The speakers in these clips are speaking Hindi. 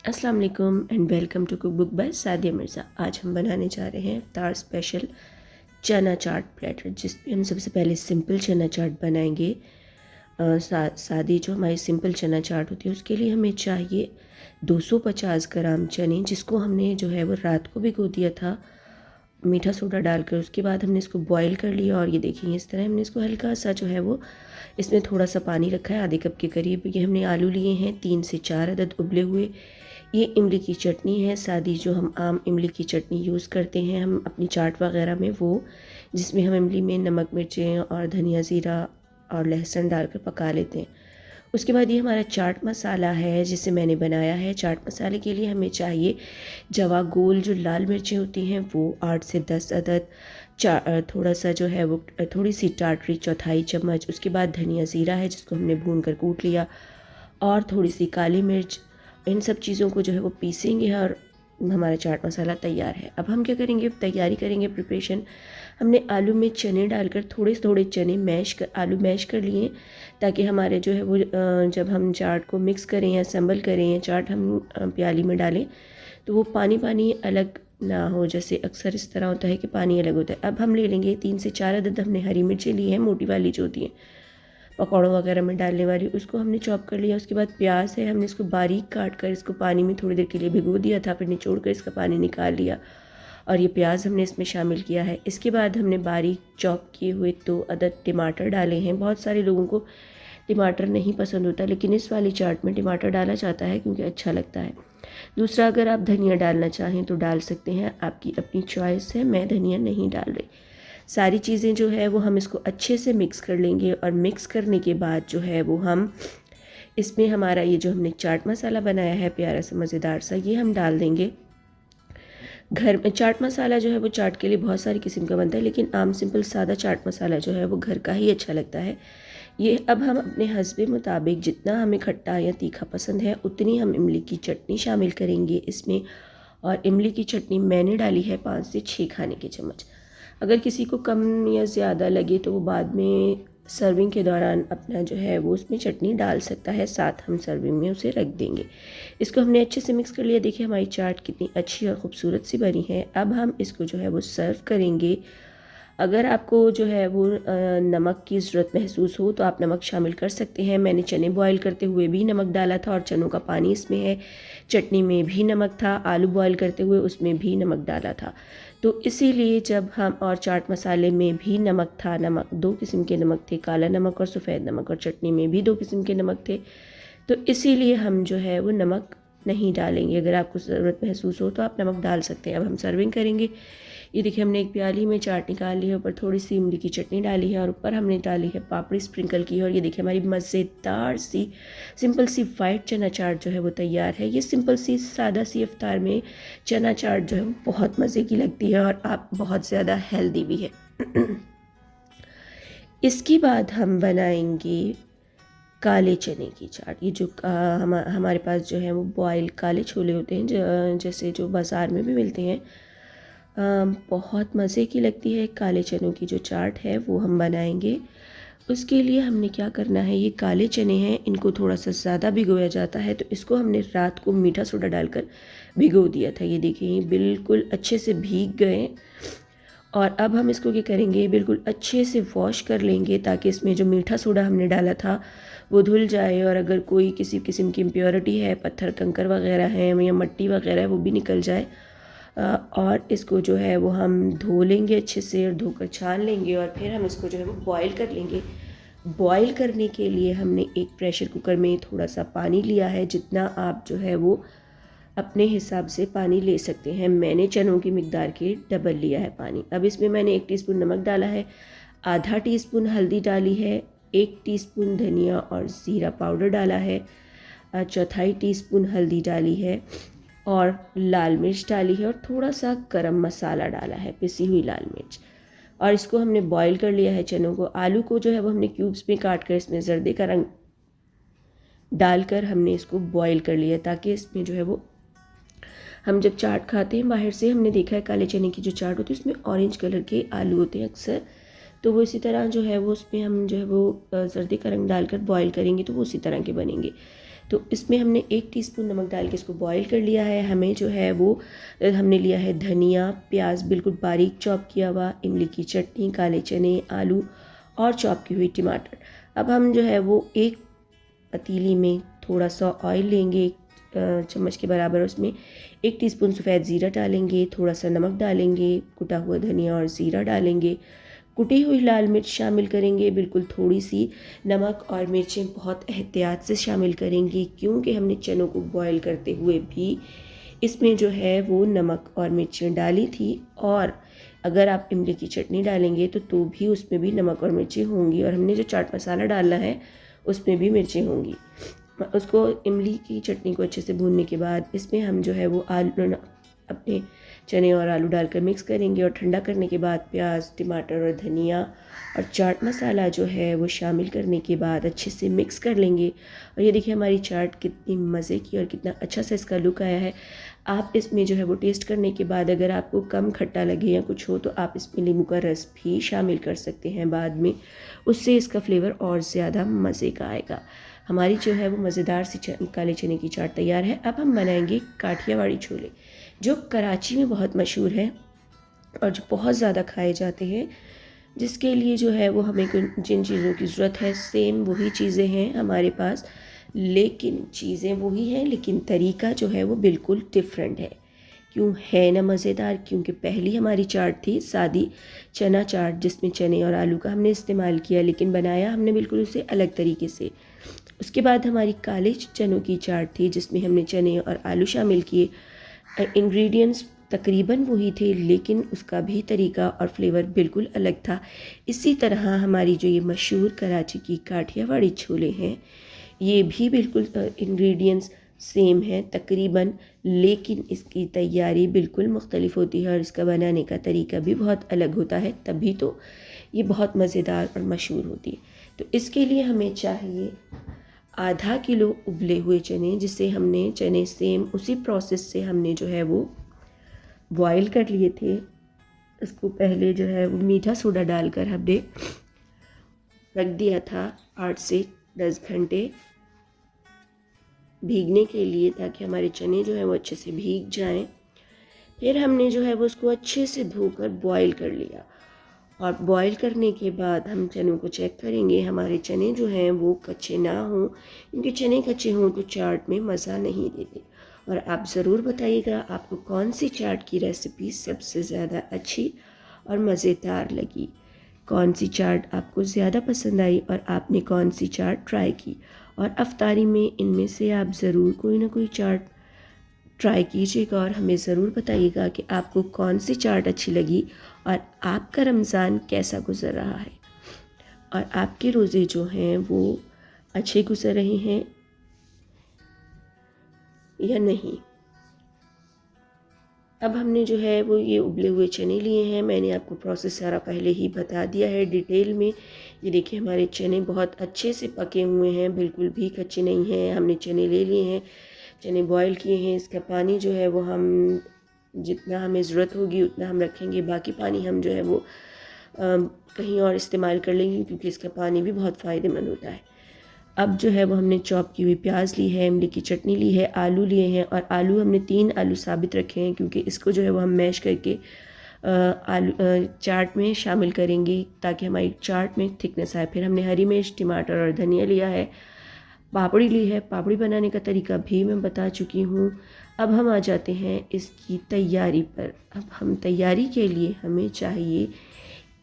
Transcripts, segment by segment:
अस्सलाम वालेकुम and welcome to cook book by Sadia Mirza. आज हम बनाने जा रहे हैं इफ्तार स्पेशल चना चाट प्लेटर, जिसमें हम सबसे पहले सिंपल चना चाट बनाएंगे। सादी जो हमारी सिंपल चना चाट होती है उसके लिए हमें चाहिए 250 ग्राम चने, जिसको हमने जो है वो रात को भिगो दिया था मीठा सोडा डालकर। उसके बाद हमने इसको बॉईल कर लिया और ये देखेंगे इस तरह हमने इसको हल्का सा जो है वो इसमें थोड़ा सा पानी रखा है, आधे कप के करीब। ये हमने आलू लिए हैं 3 से 4 अदद उबले हुए। ये इमली की चटनी है सादी, जो हम आम इमली की चटनी यूज़ करते हैं हम अपनी चाट वगैरह में, वो जिसमें हम इमली में नमक मिर्चें और धनिया ज़ीरा और लहसुन डालकर पका लेते हैं। उसके बाद ये हमारा चाट मसाला है जिसे मैंने बनाया है। चाट मसाले के लिए हमें चाहिए जवा गोल जो लाल मिर्चें होती हैं वो 8 से 10 अदद, थोड़ा सा जो है वो थोड़ी सी टाटरी चौथाई चम्मच। उसके बाद धनिया ज़ीरा है जिसको हमने भून कर कूट लिया, और थोड़ी सी काली मिर्च। इन सब चीज़ों को जो है वो पीसेंगे और हमारा चाट मसाला तैयार है। अब हम क्या करेंगे, तैयारी करेंगे प्रिपरेशन। हमने आलू में चने डालकर थोड़े थोड़े चने आलू मैश कर लिए, ताकि हमारे जो है वो जब हम चाट को मिक्स करें या असम्बल करें या चाट हम प्याली में डालें तो वो पानी पानी अलग ना हो, जैसे अक्सर इस तरह होता है कि पानी अलग होता है। अब हम ले लेंगे 3 से 4 अदद हमने हरी मिर्चें ली हैं, मोटी वाली जो होती हैं पकौड़ों वगैरह में डालने वाली, उसको हमने चॉप कर लिया। उसके बाद प्याज है, हमने इसको बारीक काट कर इसको पानी में थोड़ी देर के लिए भिगो दिया था, फिर निचोड़ कर इसका पानी निकाल लिया और ये प्याज हमने इसमें शामिल किया है। इसके बाद हमने बारीक चॉप किए हुए 2 अदद टमाटर डाले हैं। बहुत सारे लोगों को टमाटर नहीं पसंद होता, लेकिन इस वाली चाट में टमाटर डाला जाता है क्योंकि अच्छा लगता है। दूसरा, अगर आप धनिया डालना चाहें तो डाल सकते हैं, आपकी अपनी चॉइस है। मैं धनिया नहीं डाल रही। सारी चीज़ें जो है वो हम इसको अच्छे से मिक्स कर लेंगे, और मिक्स करने के बाद जो है वो हम इसमें हमारा ये जो हमने चाट मसाला बनाया है प्यारा सा मज़ेदार सा, ये हम डाल देंगे। घर में चाट मसाला जो है वो चाट के लिए बहुत सारी किस्म का बनता है, लेकिन आम सिंपल सादा चाट मसाला जो है वो घर का ही अच्छा लगता है। ये अब हम अपने हस्बे मुताबिक जितना हमें खट्टा या तीखा पसंद है उतनी हम इमली की चटनी शामिल करेंगे इसमें, और इमली की चटनी मैंने डाली है 5 से 6 खाने के चम्मच। अगर किसी को कम या ज़्यादा लगे तो वो बाद में सर्विंग के दौरान अपना जो है वो उसमें चटनी डाल सकता है, साथ हम सर्विंग में उसे रख देंगे। इसको हमने अच्छे से मिक्स कर लिया। देखिए हमारी चाट कितनी अच्छी और ख़ूबसूरत सी बनी है। अब हम इसको जो है वो सर्व करेंगे। अगर आपको जो है वो नमक की ज़रूरत महसूस हो तो आप नमक शामिल कर सकते हैं। मैंने चने बॉईल करते हुए भी नमक डाला था और चनों का पानी इसमें है। चटनी में भी नमक था, आलू बॉईल करते हुए उसमें भी नमक डाला था। तो इसीलिए जब हम, और चाट मसाले में भी नमक था। नमक 2 किस्म के नमक थे, काला नमक और सफ़ेद नमक, और चटनी में भी 2 किस्म के नमक थे। तो इसीलिए हम जो है वो नमक नहीं डालेंगे। अगर आपको ज़रूरत महसूस हो तो आप नमक डाल सकते हैं। अब हम सर्विंग करेंगे। ये देखिए हमने एक प्याली में चाट निकाल ली है, ऊपर थोड़ी सी इमली की चटनी डाली है और ऊपर हमने डाली है पापड़ी स्प्रिंकल की। और ये देखिए हमारी मज़ेदार सी सिंपल सी वाइट चना चाट जो है वो तैयार है। ये सिंपल सी सादा सी इफ्तार में चना चाट जो है वो बहुत मज़े की लगती है और आप बहुत ज़्यादा हेल्दी भी है। इसके बाद हम बनाएंगे काले चने की चाट। ये जो हमारे पास जो है वो बॉयल काले छोले होते हैं, जैसे जो बाज़ार में भी मिलते हैं, बहुत मज़े की लगती है। काले चनों की जो चाट है वो हम बनाएंगे। उसके लिए हमने क्या करना है, ये काले चने हैं, इनको थोड़ा सा ज़्यादा भिगोया जाता है, तो इसको हमने रात को मीठा सोडा डालकर भिगो दिया था। ये देखिए ये बिल्कुल अच्छे से भीग गए। और अब हम इसको क्या करेंगे, बिल्कुल अच्छे से वॉश कर लेंगे ताकि इसमें जो मीठा सोडा हमने डाला था वो धुल जाए, और अगर कोई किसी किस्म की इम्प्योरिटी है, पत्थर कंकर वगैरह है या मिट्टी वगैरह है, वो भी निकल जाए। और इसको जो है वो हम धो लेंगे अच्छे से और धोकर छान लेंगे, और फिर हम इसको जो है वो बॉईल कर लेंगे। बॉईल करने के लिए हमने एक प्रेशर कुकर में थोड़ा सा पानी लिया है, जितना आप जो है वो अपने हिसाब से पानी ले सकते हैं। मैंने चनों की मिकदार के डबल लिया है पानी। अब इसमें मैंने 1 टीस्पून नमक डाला है, आधा टीस्पून हल्दी डाली है, 1 टीस्पून धनिया और ज़ीरा पाउडर डाला है, चौथाई टीस्पून हल्दी डाली है, और लाल मिर्च डाली है, और थोड़ा सा गरम मसाला डाला है, पिसी हुई लाल मिर्च। और इसको हमने बॉईल कर लिया है चनों को। आलू को जो है वो हमने क्यूब्स में काट कर इसमें जर्दे का रंग डालकर हमने इसको बॉईल कर लिया, ताकि इसमें जो है वो हम जब चाट खाते हैं बाहर से, हमने देखा है काले चने की जो चाट होती है उसमें ऑरेंज कलर के आलू होते हैं अक्सर, तो वो इसी तरह जो है वो उसमें हम जो है वो जर्दे का रंग डालकर बॉईल करेंगे तो वो उसी तरह के बनेंगे। तो इसमें हमने 1 टीस्पून नमक डाल के इसको बॉईल कर लिया है। हमें जो है वो हमने लिया है धनिया, प्याज बिल्कुल बारीक चॉप किया हुआ, इमली की चटनी, काले चने, आलू और चॉप की हुई टमाटर। अब हम जो है वो एक पतीली में थोड़ा सा ऑयल लेंगे, 1 चम्मच के बराबर, उसमें 1 टीस्पून सफ़ेद ज़ीरा डालेंगे, थोड़ा सा नमक डालेंगे, कुटा हुआ धनिया और ज़ीरा डालेंगे, कुटी हुई लाल मिर्च शामिल करेंगे, बिल्कुल थोड़ी सी। नमक और मिर्चें बहुत एहतियात से शामिल करेंगे क्योंकि हमने चनों को बॉईल करते हुए भी इसमें जो है वो नमक और मिर्चें डाली थी, और अगर आप इमली की चटनी डालेंगे तो भी उसमें भी नमक और मिर्चें होंगी, और हमने जो चाट मसाला डालना है उसमें भी मिर्चें होंगी। उसको इमली की चटनी को अच्छे से भूनने के बाद इसमें हम जो है वो आलू अपने चने और आलू डालकर मिक्स करेंगे, और ठंडा करने के बाद प्याज, टमाटर और धनिया और चाट मसाला जो है वो शामिल करने के बाद अच्छे से मिक्स कर लेंगे। और ये देखिए हमारी चाट कितनी मज़े की और कितना अच्छा सा इसका लुक आया है। आप इसमें जो है वो टेस्ट करने के बाद अगर आपको कम खट्टा लगे या कुछ हो तो आप इसमें नींबू का रस भी शामिल कर सकते हैं बाद में, उससे इसका फ्लेवर और ज़्यादा मज़े का आएगा। हमारी जो है वो मज़ेदार सी काले चने की चाट तैयार है। अब हम बनाएंगे काठियावाड़ी छोले, जो कराची में बहुत मशहूर है और जो बहुत ज़्यादा खाए जाते हैं, जिसके लिए जो है वो हमें जिन चीज़ों की ज़रूरत है सेम वही चीज़ें हैं हमारे पास, लेकिन चीज़ें वही हैं लेकिन तरीका जो है वो बिल्कुल डिफरेंट है। क्यों है ना मज़ेदार? क्योंकि पहली हमारी चाट थी सादी चना चाट, जिसमें चने और आलू का हमने इस्तेमाल किया, लेकिन बनाया हमने बिल्कुल उसे अलग तरीके से। उसके बाद हमारी काले चनों की चाट थी, जिसमें हमने चने और आलू शामिल किए। इंग्रेडिएंट्स तकरीबन वही थे लेकिन उसका भी तरीका और फ्लेवर बिल्कुल अलग था। इसी तरह हमारी जो ये मशहूर कराची की काठियावाड़ी छोले हैं, ये भी बिल्कुल इंग्रेडिएंट्स सेम हैं तकरीबन, लेकिन इसकी तैयारी बिल्कुल मुख्तलिफ होती है और इसका बनाने का तरीका भी बहुत अलग होता है, तभी तो ये बहुत मज़ेदार और मशहूर होती है। तो इसके लिए हमें चाहिए आधा किलो उबले हुए चने, जिसे हमने चने सेम उसी प्रोसेस से हमने जो है वो बॉईल कर लिए थे। इसको पहले जो है वो मीठा सोडा डालकर हमने रख दिया था 8 से 10 घंटे भीगने के लिए, ताकि हमारे चने जो है वो अच्छे से भीग जाएं। फिर हमने जो है वो उसको अच्छे से धोकर बॉईल कर लिया, और बॉईल करने के बाद हम चनों को चेक करेंगे हमारे चने जो हैं वो कच्चे ना हों, क्योंकि चने कच्चे हों तो चाट में मज़ा नहीं देते। और आप ज़रूर बताइएगा आपको कौन सी चाट की रेसिपी सबसे ज़्यादा अच्छी और मज़ेदार लगी, कौन सी चाट आपको ज़्यादा पसंद आई और आपने कौन सी चाट ट्राई की। और अफ्तारी में इनमें से आप ज़रूर कोई ना कोई चाट ट्राई कीजिएगा और हमें ज़रूर बताइएगा कि आपको कौन सी चाट अच्छी लगी और आपका रमज़ान कैसा गुज़र रहा है, और आपके रोज़े जो हैं वो अच्छे गुज़र रहे हैं या नहीं। अब हमने जो है वो ये उबले हुए चने लिए हैं, मैंने आपको प्रोसेस सारा पहले ही बता दिया है डिटेल में। ये देखिए हमारे चने बहुत अच्छे से पके हुए हैं, बिल्कुल भी कच्चे नहीं हैं। हमने चने ले लिए हैं, चने बॉईल किए हैं। इसका पानी जो है वो हम जितना हमें ज़रूरत होगी उतना हम रखेंगे, बाकी पानी हम जो है वो कहीं और इस्तेमाल कर लेंगे, क्योंकि इसका पानी भी बहुत फ़ायदेमंद होता है। अब जो है वो हमने चॉप की हुई प्याज ली है, इमली की चटनी ली है, आलू लिए हैं, और आलू हमने 3 आलू साबित रखे हैं, क्योंकि इसको जो है वो हम मैश करके आलू चाट में शामिल करेंगे ताकि हमारी चाट में थिकनेस आए। फिर हमने हरी मिर्च, टमाटर और धनिया लिया है, पापड़ी ली है। पापड़ी बनाने का तरीका भी मैं बता चुकी हूँ। अब हम आ जाते हैं इसकी तैयारी पर। अब हम तैयारी के लिए हमें चाहिए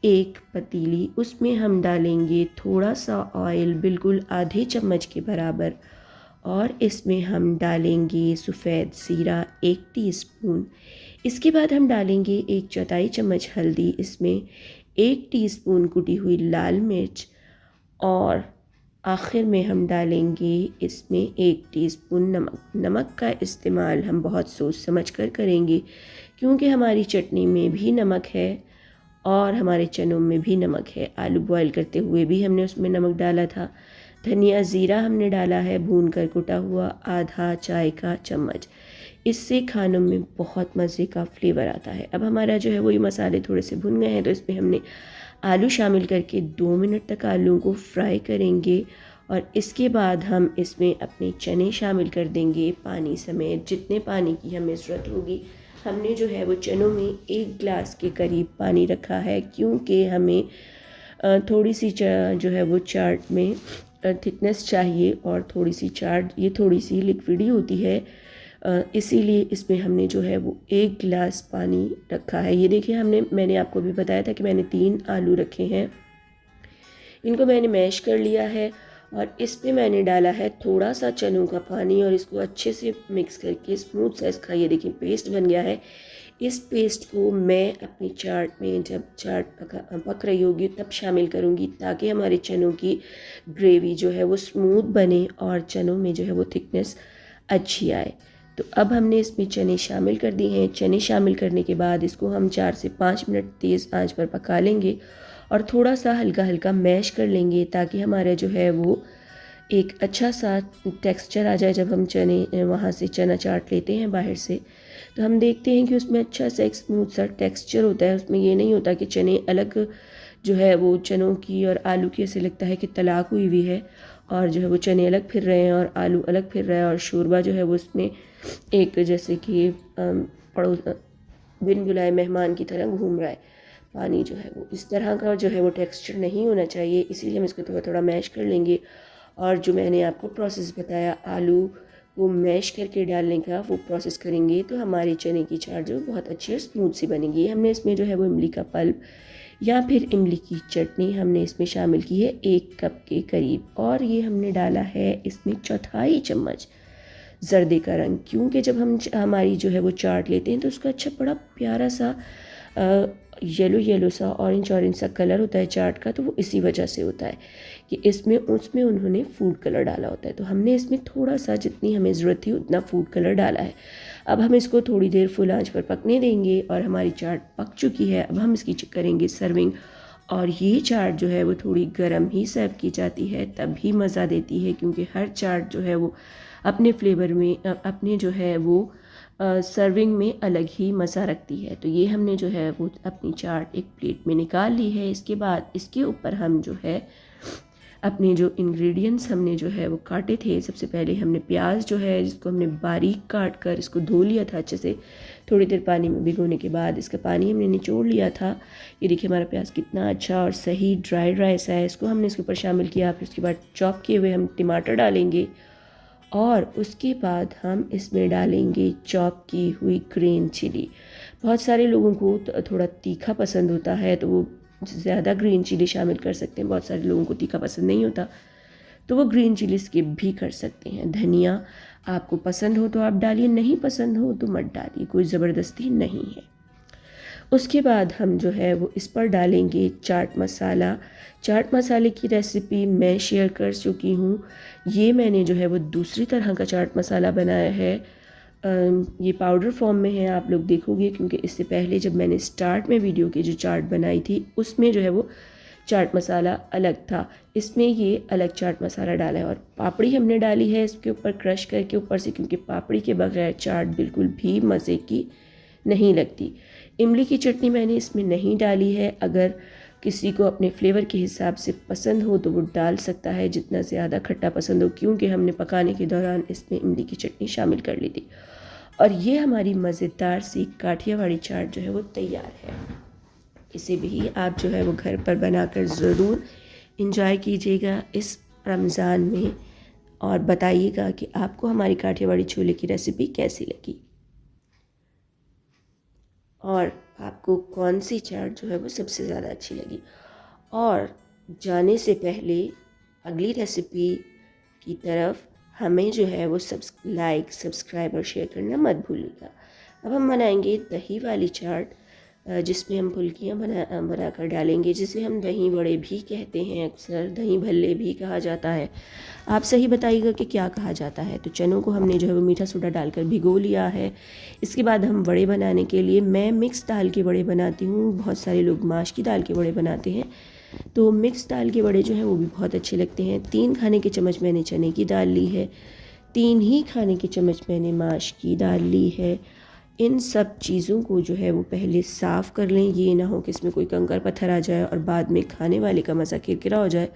एक पतीली, उसमें हम डालेंगे थोड़ा सा ऑयल, बिल्कुल आधे चम्मच के बराबर, और इसमें हम डालेंगे सफ़ेद ज़ीरा 1 टीस्पून। इसके बाद हम डालेंगे 1/4 चम्मच हल्दी, इसमें 1 टीस्पून कुटी हुई लाल मिर्च, और आखिर में हम डालेंगे इसमें 1 टीस्पून नमक। नमक का इस्तेमाल हम बहुत सोच समझ कर करेंगे, क्योंकि हमारी चटनी में भी नमक है और हमारे चनों में भी नमक है। आलू बॉईल करते हुए भी हमने उसमें नमक डाला था। धनिया ज़ीरा हमने डाला है भून कर कुटा हुआ, आधा चाय का चम्मच। इससे खानों में बहुत मज़े का फ्लेवर आता है। अब हमारा जो है वो ये मसाले थोड़े से भुन गए हैं, तो इसमें हमने आलू शामिल करके 2 मिनट तक आलू को फ्राई करेंगे, और इसके बाद हम इसमें अपने चने शामिल कर देंगे पानी समेत। जितने पानी की हमें ज़रूरत होगी, हमने जो है वो चनों में 1 गिलास के करीब पानी रखा है, क्योंकि हमें थोड़ी सी जो है वो चाट में थिकनेस चाहिए और थोड़ी सी चाट ये थोड़ी सी लिक्विडी होती है, इसीलिए इसमें हमने जो है वो 1 गिलास पानी रखा है। ये देखिए, मैंने आपको भी बताया था कि मैंने 3 आलू रखे हैं, इनको मैंने मैश कर लिया है और इसमें मैंने डाला है थोड़ा सा चनों का पानी और इसको अच्छे से मिक्स करके स्मूथ सा इसका ये देखिए पेस्ट बन गया है। इस पेस्ट को मैं अपनी चाट में जब चाट पक रही होगी तब शामिल करूँगी, ताकि हमारे चनों की ग्रेवी जो है वो स्मूथ बने और चनों में जो है वो थिकनेस अच्छी आए। तो अब हमने इसमें चने शामिल कर दिए हैं। चने शामिल करने के बाद इसको हम 4 से 5 मिनट तेज़ आंच पर पका लेंगे और थोड़ा सा हल्का हल्का मैश कर लेंगे, ताकि हमारा जो है वो एक अच्छा सा टेक्सचर आ जाए। जब हम चने वहाँ से चना चाट लेते हैं बाहर से, तो हम देखते हैं कि उसमें अच्छा सा एक स्मूथ सा टेक्सचर होता है। उसमें ये नहीं होता कि चने अलग जो है वो चनों की और आलू की ऐसे लगता है कि तलाक हुई हुई है और जो है वो चने अलग फिर रहे हैं और आलू अलग फिर रहा है और शोरबा जो है वो उसमें एक जैसे कि पड़ोस बिन बुलाए मेहमान की तरह घूम रहा है। पानी जो है वो इस तरह का जो है वो टेक्सचर नहीं होना चाहिए, इसीलिए हम इसको थोड़ा थोड़ा मैश कर लेंगे। और जो मैंने आपको प्रोसेस बताया आलू को मैश करके डालने का, वो प्रोसेस करेंगे तो हमारे चने की चाट जो बहुत अच्छी और स्मूथ सी बनेगी। हमने इसमें जो है वो इमली का पल्प या फिर इमली की चटनी हमने इसमें शामिल की है 1 कप के करीब, और ये हमने डाला है इसमें 1/4 चम्मच जर्दे का रंग, क्योंकि जब हम हमारी जो है वो चाट लेते हैं तो उसका अच्छा बड़ा प्यारा सा येलो सा ऑरेंज सा कलर होता है चाट का, तो वो इसी वजह से होता है कि उसमें उन्होंने फूड कलर डाला होता है। तो हमने इसमें थोड़ा सा जितनी हमें ज़रूरत थी उतना फूड कलर डाला है। अब हम इसको थोड़ी देर फुल आंच पर पकने देंगे और हमारी चाट पक चुकी है। अब हम इसकी करेंगे सर्विंग, और ये चाट जो है वो थोड़ी गर्म ही सर्व की जाती है, तभी मज़ा देती है, क्योंकि हर चाट जो है वो अपने फ्लेवर में अपने जो है वो सर्विंग में अलग ही मज़ा रखती है। तो ये हमने जो है वो अपनी चाट एक प्लेट में निकाल ली है। इसके बाद इसके ऊपर हम जो है अपने जो इंग्रेडिएंट्स हमने जो है वो काटे थे, सबसे पहले हमने प्याज जो है जिसको हमने बारीक काट कर इसको धो लिया था अच्छे से, थोड़ी देर पानी में भिगोने के बाद इसका पानी हमने निचोड़ लिया था। ये देखिए हमारा प्याज कितना अच्छा और सही ड्राई सा है। इसको हमने इसके ऊपर शामिल किया। फिर उसके बाद चॉप किए हुए हम टमाटर डालेंगे और उसके बाद हम इसमें डालेंगे चॉप की हुई ग्रीन चिली। बहुत सारे लोगों को थोड़ा तीखा पसंद होता है तो वो ज़्यादा ग्रीन चिली शामिल कर सकते हैं, बहुत सारे लोगों को तीखा पसंद नहीं होता तो वो ग्रीन चिली स्किप भी कर सकते हैं। धनिया आपको पसंद हो तो आप डालिए, नहीं पसंद हो तो मत डालिए, कोई ज़बरदस्ती नहीं है। उसके बाद हम जो है वो इस पर डालेंगे चाट मसाला। चाट मसाले की रेसिपी मैं शेयर कर चुकी हूँ। ये मैंने जो है वो दूसरी तरह का चाट मसाला बनाया है, ये पाउडर फॉर्म में है, आप लोग देखोगे, क्योंकि इससे पहले जब मैंने स्टार्ट में वीडियो की जो चाट बनाई थी उसमें जो है वो चाट मसाला अलग था, इसमें ये अलग चाट मसाला डाला है। और पापड़ी हमने डाली है इसके ऊपर क्रश करके ऊपर से, क्योंकि पापड़ी के बगैर चाट बिल्कुल भी मज़े की नहीं लगती। इमली की चटनी मैंने इसमें नहीं डाली है, अगर किसी को अपने फ्लेवर के हिसाब से पसंद हो तो वो डाल सकता है, जितना ज़्यादा खट्टा पसंद हो, क्योंकि हमने पकाने के दौरान इसमें इमली की चटनी शामिल कर ली थी। और ये हमारी मज़ेदार सी काठियावाड़ी चाट जो है वो तैयार है। इसे भी आप जो है वो घर पर बनाकर ज़रूर इंजॉय कीजिएगा इस रमज़ान में, और बताइएगा कि आपको हमारी काठियावाड़ी छोले की रेसिपी कैसी लगी और आपको कौन सी चाट जो है वो सबसे ज़्यादा अच्छी लगी। और जाने से पहले अगली रेसिपी की तरफ हमें जो है वो लाइक सब्सक्राइब और शेयर करना मत भूलिएगा। अब हम बनाएंगे दही वाली चाट, जिसमें हम फुल्कियाँ बनाकर डालेंगे, जिसे हम दही बड़े भी कहते हैं, अक्सर दही भल्ले भी कहा जाता है। आप सही बताइएगा कि क्या कहा जाता है। तो चनों को हमने जो है वो मीठा सोडा डालकर भिगो लिया है। इसके बाद हम बड़े बनाने के लिए, मैं मिक्स दाल के बड़े बनाती हूँ, बहुत सारे लोग माश की दाल के बड़े बनाते हैं, तो मिक्स दाल के बड़े जो हैं वो भी बहुत अच्छे लगते हैं। 3 खाने के चम्मच मैंने चने की दाल ली है, 3 ही खाने के चम्मच मैंने माश की दाल ली है। इन सब चीज़ों को जो है वो पहले साफ़ कर लें, ये ना हो कि इसमें कोई कंकर पत्थर आ जाए और बाद में खाने वाले का मज़ा किरकिरा हो जाए।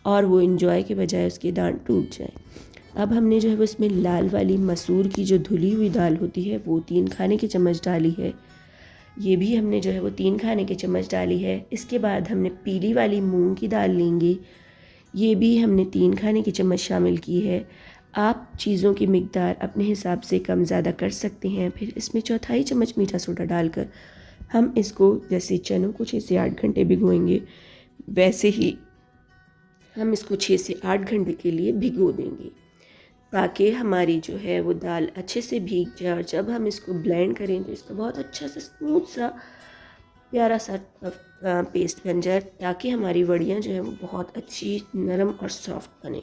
और वो इंजॉय के बजाय उसके दांत टूट जाए। अब हमने जो है वो इसमें लाल वाली मसूर की जो धुली हुई दाल होती है वो 3 खाने के चम्मच डाली है। ये भी हमने जो है वो 3 खाने के चम्मच डाली है। इसके बाद हमने पीली वाली मूंग की दाल लेंगे, ये भी हमने 3 खाने के चम्मच शामिल की है। आप चीज़ों की मिकदार अपने हिसाब से कम ज़्यादा कर सकते हैं। फिर इसमें 1/4 चम्मच मीठा सोडा डालकर हम इसको, जैसे चनों को 6 से 8 घंटे भिगोएंगे वैसे ही हम इसको 6 से 8 घंटे के लिए भिगो देंगे, ताकि हमारी जो है वो दाल अच्छे से भीग जाए और जब हम इसको ब्लेंड करें तो इसका बहुत अच्छा सा स्मूथ सा प्यारा सा पेस्ट बन जाए, ताकि हमारी वड़ियाँ जो है वो बहुत अच्छी नरम और सॉफ्ट बने।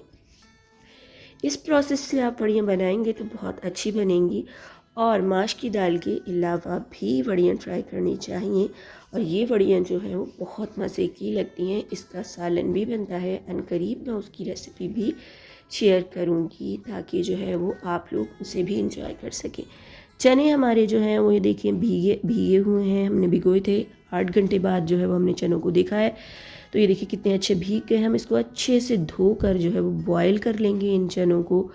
इस प्रोसेस से आप वड़ियाँ बनाएंगे तो बहुत अच्छी बनेंगी। और माश की दाल के अलावा भी वड़ियाँ ट्राई करनी चाहिए, और ये वड़ियाँ जो हैं वो बहुत मज़े की लगती हैं। इसका सालन भी बनता है, अनकरीब मैं उसकी रेसिपी भी शेयर करूँगी ताकि जो है वो आप लोग उसे भी इंजॉय कर सकें। चने हमारे जो हैं वो ये देखिए भीगे भीगे हुए हैं, हमने भिगोए थे। 8 घंटे बाद जो है वो हमने चनों को देखा है, तो ये देखिए कितने अच्छे भीग गए। हम इसको अच्छे से धोकर जो है वो बॉयल कर लेंगे इन चनों को।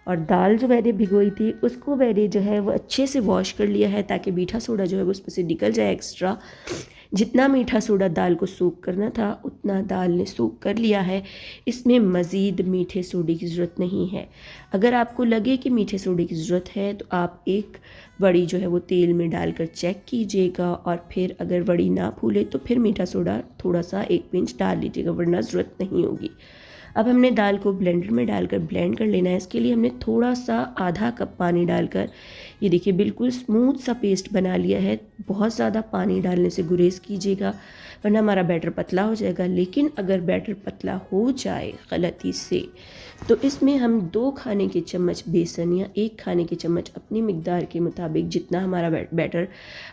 और दाल जो मैंने भिगोई थी उसको मैंने जो है वो अच्छे से वॉश कर लिया है, ताकि मीठा सोडा जो है वो उसमें से निकल जाए एक्स्ट्रा। जितना मीठा सोडा दाल को सूख करना था उतना दाल ने सूख कर लिया है। इसमें मज़ीद मीठे सोडे की ज़रूरत नहीं है। अगर आपको लगे कि मीठे सोडे की ज़रूरत है तो आप एक वड़ी जो है वो तेल में डालकर चेक कीजिएगा, और फिर अगर वड़ी ना फूले तो फिर मीठा सोडा थोड़ा सा 1 पिंच डाल लीजिएगा, वरना ज़रूरत नहीं होगी। अब हमने दाल को ब्लेंडर में डालकर ब्लेंड कर लेना है। इसके लिए हमने थोड़ा सा आधा कप पानी डालकर ये देखिए बिल्कुल स्मूथ सा पेस्ट बना लिया है। बहुत ज़्यादा पानी डालने से गुरेज कीजिएगा, वरना हमारा बैटर पतला हो जाएगा। लेकिन अगर बैटर पतला हो जाए गलती से तो इसमें हम 2 खाने के चम्मच बेसन या 1 खाने के चम्मच अपनी मिकदार के मुताबिक, जितना हमारा बैटर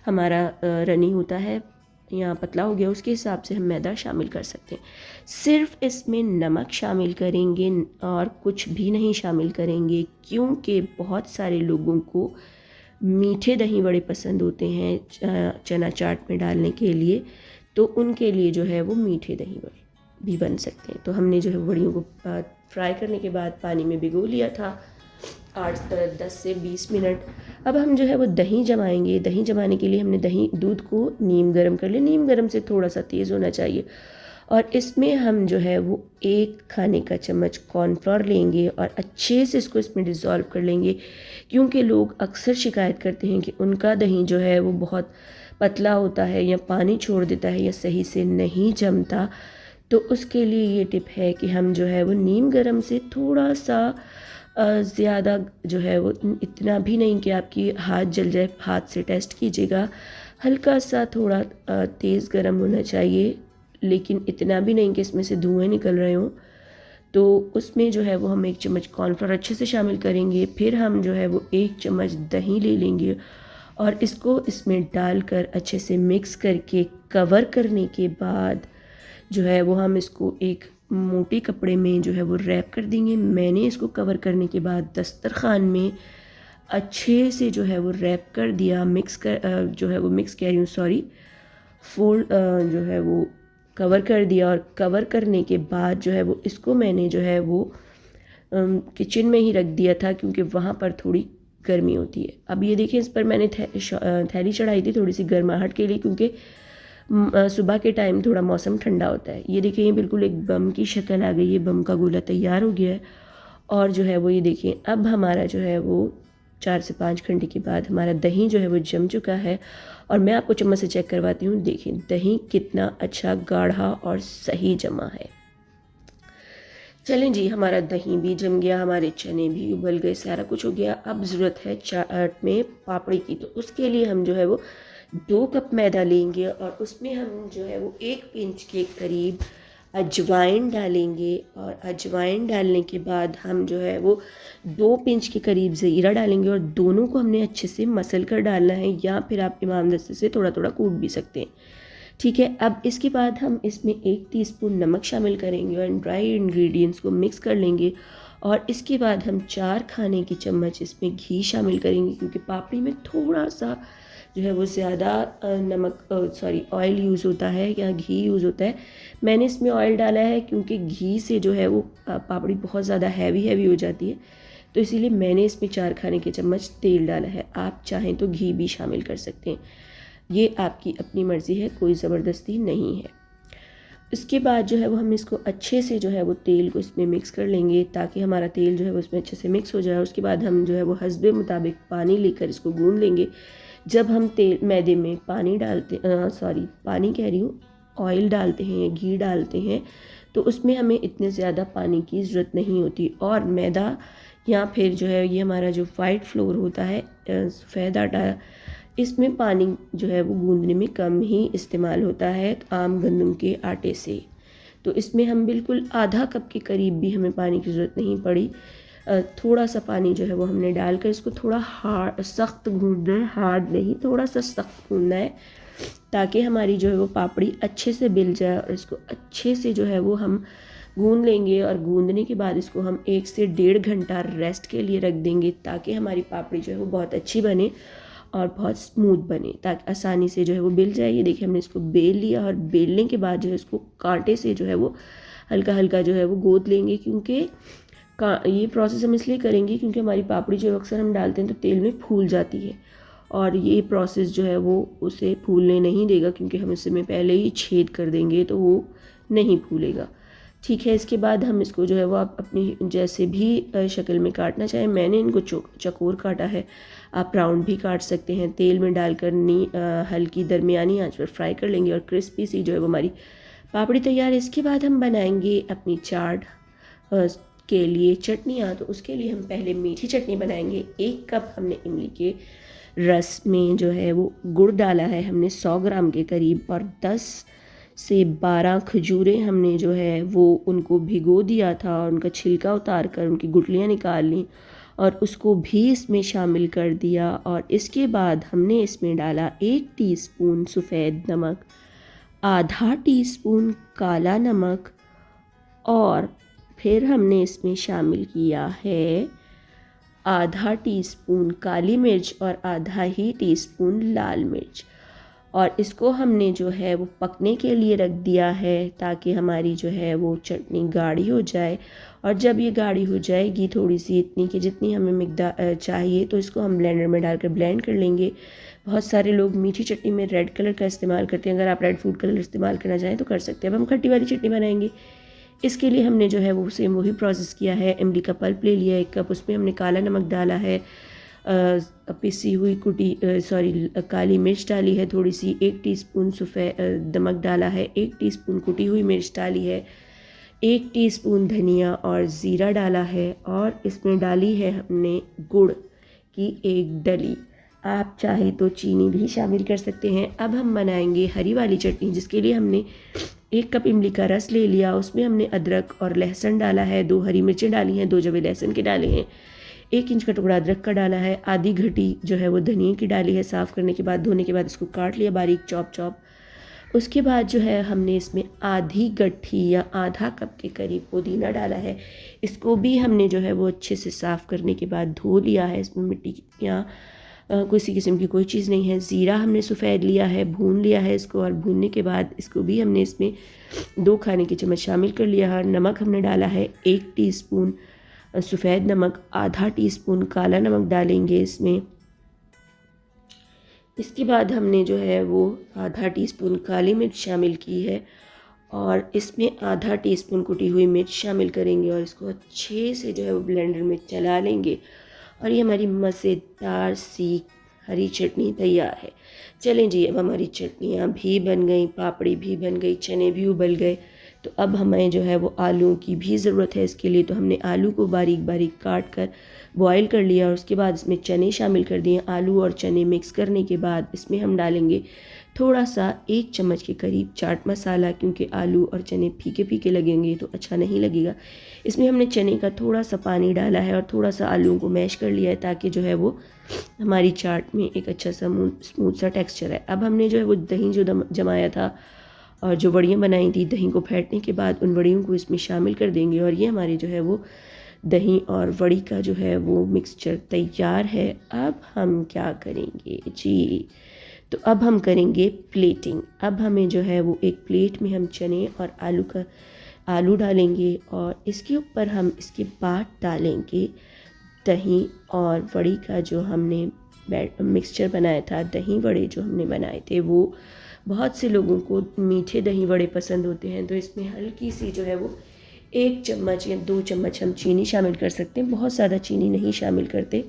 हमारा रनी होता है या पतला हो गया उसके हिसाब से हम मैदा शामिल कर सकते हैं। सिर्फ इसमें नमक शामिल करेंगे और कुछ भी नहीं शामिल करेंगे, क्योंकि बहुत सारे लोगों को मीठे दही बड़े पसंद होते हैं चना चाट में डालने के लिए, तो उनके लिए जो है वो मीठे दही बड़े भी बन सकते हैं। तो हमने जो है वड़ियों को फ्राई करने के बाद पानी में भिगो लिया था 10 से 20 मिनट। अब हम जो है वो दही जमाएंगे। दही जमाने के लिए हमने दूध को नीम गर्म कर लिया। नीम गर्म से थोड़ा सा तेज़ होना चाहिए, और इसमें हम जो है वो 1 खाने का चम्मच कॉर्नफ्लोर लेंगे और अच्छे से इसको इसमें डिज़ोल्व कर लेंगे, क्योंकि लोग अक्सर शिकायत करते हैं कि उनका दही जो है वो बहुत पतला होता है या पानी छोड़ देता है या सही से नहीं जमता। तो उसके लिए ये टिप है कि हम जो है वो नीम गर्म से थोड़ा सा ज़्यादा जो है वो, इतना भी नहीं कि आपकी हाथ जल जाए, हाथ से टेस्ट कीजिएगा। हल्का सा थोड़ा तेज़ गर्म होना चाहिए, लेकिन इतना भी नहीं कि इसमें से धुएं निकल रहे हों। तो उसमें जो है वो हम 1 चम्मच कॉर्नफ्लोर अच्छे से शामिल करेंगे। फिर हम जो है वो 1 चम्मच दही ले लेंगे और इसको इसमें डालकर अच्छे से मिक्स करके कवर करने के बाद जो है वो हम इसको एक मोटे कपड़े में जो है वो रैप कर देंगे। मैंने इसको कवर करने के बाद दस्तरखान में अच्छे से जो है वो रैप कर दिया, फोल्ड जो है वो कवर कर दिया। और कवर करने के बाद जो है वो इसको मैंने जो है वो किचन में ही रख दिया था, क्योंकि वहाँ पर थोड़ी गर्मी होती है। अब ये देखिए, इस पर मैंने थैली चढ़ाई थी थोड़ी सी गर्माहट के लिए, क्योंकि सुबह के टाइम थोड़ा मौसम ठंडा होता है। ये देखिए, ये बिल्कुल एक बम की शक्ल आ गई है, बम का गोला तैयार हो गया है। और जो है वो ये देखिए, अब हमारा जो है वो 4 से 5 घंटे के बाद हमारा दही जो है वो जम चुका है। और मैं आपको चम्मच से चेक करवाती हूँ। देखिए दही कितना अच्छा गाढ़ा और सही जमा है। चलें जी, हमारा दही भी जम गया, हमारे चने भी उबल गए, सारा कुछ हो गया। अब ज़रूरत है चाट में पापड़ी की। तो उसके लिए हम जो है वो 2 कप मैदा लेंगे और उसमें हम जो है वो 1 पिंच के करीब अजवाइन डालेंगे। और अजवाइन डालने के बाद हम जो है वो 2 पिंच के करीब ज़ीरा डालेंगे, और दोनों को हमने अच्छे से मसल कर डालना है, या फिर आप इमाम दस्ते से थोड़ा थोड़ा कूट भी सकते हैं। ठीक है। अब इसके बाद हम इसमें 1 टीस्पून नमक शामिल करेंगे और ड्राई इंग्रेडिएंट्स को मिक्स कर लेंगे। और इसके बाद हम 4 खाने के चम्मच इसमें घी शामिल करेंगे, क्योंकि पापड़ी में थोड़ा सा जो है वो ज़्यादा ऑयल यूज़ होता है या घी यूज़ होता है। मैंने इसमें ऑयल डाला है क्योंकि घी से जो है वो पापड़ी बहुत ज़्यादा हैवी हो जाती है, तो इसीलिए मैंने इसमें 4 खाने के चम्मच तेल डाला है। आप चाहें तो घी भी शामिल कर सकते हैं, ये आपकी अपनी मर्ज़ी है, कोई ज़बरदस्ती नहीं है। इसके बाद जो है वो हम इसको अच्छे से जो है वो तेल को इसमें मिक्स कर लेंगे ताकि हमारा तेल जो है वो इसमें अच्छे से मिक्स हो जाए। उसके बाद हम जो है वो हस्बे मुताबिक पानी लेकर इसको गूंद लेंगे। जब हम मैदे में पानी कह रही हूँ, ऑयल डालते हैं या घी डालते हैं, तो उसमें हमें इतने ज़्यादा पानी की ज़रूरत नहीं होती। और मैदा या फिर जो है ये हमारा जो वाइट फ्लोर होता है, सफ़ेद आटा, इसमें पानी जो है वो गूंदने में कम ही इस्तेमाल होता है आम गंदम के आटे से। तो इसमें हम बिल्कुल आधा कप के करीब भी हमें पानी की ज़रूरत नहीं पड़ी। थोड़ा सा पानी जो है वो हमने डालकर इसको थोड़ा सख्त गूंदना है, हार्ड नहीं, थोड़ा सा सख्त गूंदना है ताकि हमारी जो है वो पापड़ी अच्छे से बिल जाए। और इसको अच्छे से जो है वो हम गूंद लेंगे और गूंदने के बाद इसको हम 1 से 1.5 घंटा रेस्ट के लिए रख देंगे ताकि हमारी पापड़ी जो है वो बहुत अच्छी बने और बहुत स्मूथ बने, ताकि आसानी से जो है वो बेल जाए। ये देखिए हमने इसको बेल लिया और बेलने के बाद जो है इसको कांटे से जो है वो हल्का हल्का जो है वो गोद लेंगे, क्योंकि ये प्रोसेस हम इसलिए करेंगे क्योंकि हमारी पापड़ी जो अक्सर हम डालते हैं तो तेल में फूल जाती है, और ये प्रोसेस जो है वो उसे फूलने नहीं देगा, क्योंकि हम इसमें पहले ही छेद कर देंगे तो वो नहीं फूलेगा। ठीक है, इसके बाद हम इसको जो है वो आप अपनी जैसे भी शक्ल में काटना चाहें, मैंने इनको चकोर काटा है, आप राउंड भी काट सकते हैं। तेल में डालकर हल्की दरमियानी आंच पर फ्राई कर लेंगे और क्रिस्पी सी जो है वो हमारी पापड़ी तैयार है। इसके बाद हम बनाएंगे अपनी चाट के लिए चटनियाँ। तो उसके लिए हम पहले मीठी चटनी बनाएंगे। 1 कप हमने इमली के रस में जो है वो गुड़ डाला है हमने 100 ग्राम के करीब, और 10 से 12 खजूरें हमने जो है वो उनको भिगो दिया था और उनका छिलका उतार कर उनकी गुठलियाँ निकाल ली और उसको भी इसमें शामिल कर दिया। और इसके बाद हमने इसमें डाला 1 टीस्पून सफ़ेद नमक, आधा टीस्पून काला नमक, और फिर हमने इसमें शामिल किया है आधा टीस्पून काली मिर्च और आधा ही टीस्पून लाल मिर्च। और इसको हमने जो है वो पकने के लिए रख दिया है ताकि हमारी जो है वो चटनी गाढ़ी हो जाए। और जब ये गाढ़ी हो जाएगी थोड़ी सी, इतनी कि जितनी हमें मिकदार चाहिए, तो इसको हम ब्लेंडर में डालकर ब्लेंड कर लेंगे। बहुत सारे लोग मीठी चटनी में रेड कलर का इस्तेमाल करते हैं, अगर आप रेड फूड कलर इस्तेमाल करना चाहें तो कर सकते हैं। अब हम खट्टी वाली चटनी बनाएंगे। इसके लिए हमने जो है वो सेम वही प्रोसेस किया है। इमली का पल्प ले लिया 1 कप, उसमें हमने काला नमक डाला है, पिसी हुई काली मिर्च डाली है थोड़ी सी, 1 टीस्पून सफ़ेद नमक डाला है, 1 टीस्पून कुटी हुई मिर्च डाली है, 1 टीस्पून धनिया और ज़ीरा डाला है, और इसमें डाली है हमने गुड़ की 1 डली। आप चाहे तो चीनी भी शामिल कर सकते हैं। अब हम बनाएंगे हरी वाली चटनी, जिसके लिए हमने 1 कप इमली का रस ले लिया, उसमें हमने अदरक और लहसुन डाला है, 2 हरी मिर्चें डाली हैं, 2 जवे लहसुन के डाले हैं, 1 इंच का टुकड़ा अदरक का डाला है, आधी घटी जो है वो धनिया की डाली है। साफ़ करने के बाद, धोने के बाद इसको काट लिया बारीक चॉप। उसके बाद जो है हमने इसमें आधी गट्ठी या आधा कप के करीब पुदीना डाला है। इसको भी हमने जो है वो अच्छे से साफ़ करने के बाद धो लिया है। इसमें मिट्टी या किसी किस्म की कोई चीज़ नहीं है। ज़ीरा हमने सफ़ेद लिया है, भून लिया है इसको, और भूनने के बाद इसको भी हमने इसमें 2 खाने के चम्मच शामिल कर लिया है। नमक हमने डाला है 1 टीस्पून सफ़ेद नमक, आधा टीस्पून काला नमक डालेंगे इसमें। इसके बाद हमने जो है वो आधा टीस्पून काली मिर्च शामिल की है, और इसमें आधा टीस्पून कुटी हुई मिर्च शामिल करेंगे, और इसको अच्छे से जो है वो ब्लेंडर में चला लेंगे, और ये हमारी मज़ेदार सी हरी चटनी तैयार है। चलें जी, अब हमारी चटनियाँ भी बन गई, पापड़ी भी बन गई, चने भी उबल गए, तो अब हमें जो है वो आलू की भी ज़रूरत है। इसके लिए तो हमने आलू को बारीक बारीक काट कर बॉईल कर लिया, और उसके बाद इसमें चने शामिल कर दिए। आलू और चने मिक्स करने के बाद इसमें हम डालेंगे थोड़ा सा 1 चम्मच के करीब चाट मसाला, क्योंकि आलू और चने फीके फीके लगेंगे तो अच्छा नहीं लगेगा। इसमें हमने चने का थोड़ा सा पानी डाला है और थोड़ा सा आलू को मैश कर लिया है, ताकि जो है वो हमारी चाट में एक अच्छा सा स्मूथ सा टेक्सचर है। अब हमने जो है वो दही जो जमाया था और जो वड़ियाँ बनाई थी, दही को फेंटने के बाद उन वड़ियों को इसमें शामिल कर देंगे, और ये हमारी जो है वो दही और वड़ी का जो है वो मिक्सचर तैयार है। अब हम क्या करेंगे जी, तो अब हम करेंगे प्लेटिंग। अब हमें जो है वो एक प्लेट में हम चने और आलू डालेंगे और इसके ऊपर हम इसके बाद डालेंगे दही और वड़ी का जो हमने मिक्सचर बनाया था। दही वड़े जो हमने बनाए थे वो बहुत से लोगों को मीठे दही वड़े पसंद होते हैं, तो इसमें हल्की सी जो है वो 1 चम्मच या 2 चम्मच हम चीनी शामिल कर सकते हैं। बहुत ज़्यादा चीनी नहीं शामिल करते,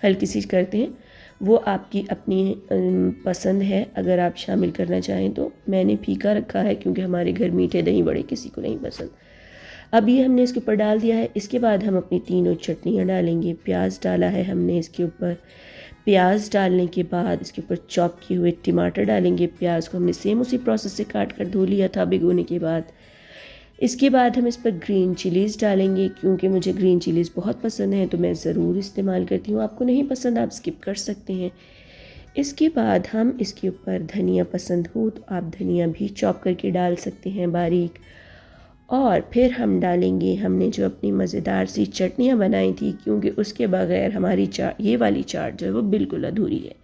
हल्की सी करते हैं। वो आपकी अपनी पसंद है, अगर आप शामिल करना चाहें तो। मैंने फीका रखा है क्योंकि हमारे घर मीठे दही बड़े किसी को नहीं पसंद। अब ये हमने इसके ऊपर डाल दिया है। इसके बाद हम अपनी तीनों चटनियाँ डालेंगे। प्याज डाला है हमने इसके ऊपर। प्याज डालने के बाद इसके ऊपर चॉप किए हुए टमाटर डालेंगे। प्याज को हमने सेम उसी प्रोसेस से काट कर धो लिया था भिगोने के बाद। इसके बाद हम इस पर ग्रीन चिलीज़ डालेंगे, क्योंकि मुझे ग्रीन चिलीज़ बहुत पसंद है तो मैं ज़रूर इस्तेमाल करती हूँ। आपको नहीं पसंद आप स्किप कर सकते हैं। इसके बाद हम इसके ऊपर धनिया पसंद हो तो आप धनिया भी चॉप करके डाल सकते हैं बारीक। और फिर हम डालेंगे हमने जो अपनी मज़ेदार सी चटनियाँ बनाई थी, क्योंकि उसके बगैर हमारी ये वाली चाट जो है वो बिल्कुल अधूरी है,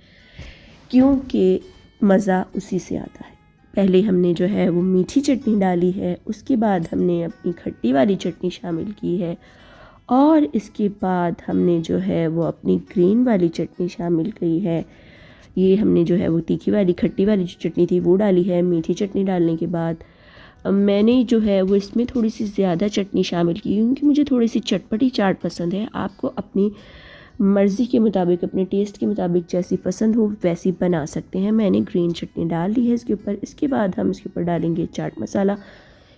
क्योंकि मज़ा उसी से आता है। पहले हमने जो है वो मीठी चटनी डाली है, उसके बाद हमने अपनी खट्टी वाली चटनी शामिल की है और इसके बाद हमने जो है वो अपनी ग्रीन वाली चटनी शामिल की है। ये हमने जो है वो तीखी वाली खट्टी वाली जो चटनी थी वो डाली है। मीठी चटनी डालने के बाद मैंने जो है वो इसमें थोड़ी सी ज़्यादा चटनी शामिल की, क्योंकि मुझे थोड़ी सी चटपटी चाट पसंद है। आपको अपनी मर्ज़ी के मुताबिक, अपने टेस्ट के मुताबिक जैसी पसंद हो वैसी बना सकते हैं। मैंने ग्रीन चटनी डाल दी है इसके ऊपर। इसके बाद हम इसके ऊपर डालेंगे चाट मसाला।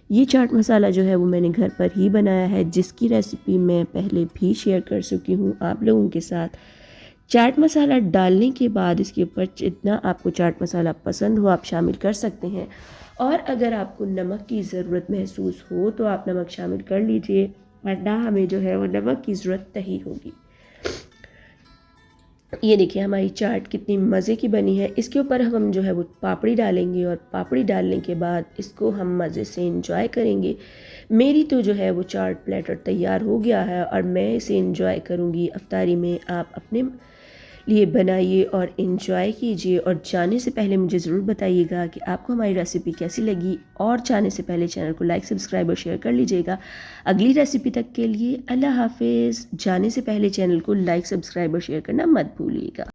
ये चाट मसाला जो है वो मैंने घर पर ही बनाया है, जिसकी रेसिपी मैं पहले भी शेयर कर चुकी हूँ आप लोगों के साथ। चाट मसाला डालने के बाद इसके ऊपर जितना आपको चाट मसाला पसंद हो आप शामिल कर सकते हैं, और अगर आपको नमक की ज़रूरत महसूस हो तो आप नमक शामिल कर लीजिए, वरना हमें जो है वो नमक की ज़रूरत नहीं होगी। ये देखिए हमारी चाट कितनी मज़े की बनी है। इसके ऊपर हम जो है वो पापड़ी डालेंगे और पापड़ी डालने के बाद इसको हम मज़े से इंजॉय करेंगे। मेरी तो जो है वो चाट प्लेटर तैयार हो गया है और मैं इसे इंजॉय करूँगी अफ्तारी में। आप अपने लिए बनाइए और इंजॉय कीजिए, और जाने से पहले मुझे ज़रूर बताइएगा कि आपको हमारी रेसिपी कैसी लगी, और जाने से पहले चैनल को लाइक सब्सक्राइब और शेयर कर लीजिएगा। अगली रेसिपी तक के लिए अल्लाह हाफिज़। जाने से पहले चैनल को लाइक सब्सक्राइब और शेयर करना मत भूलिएगा।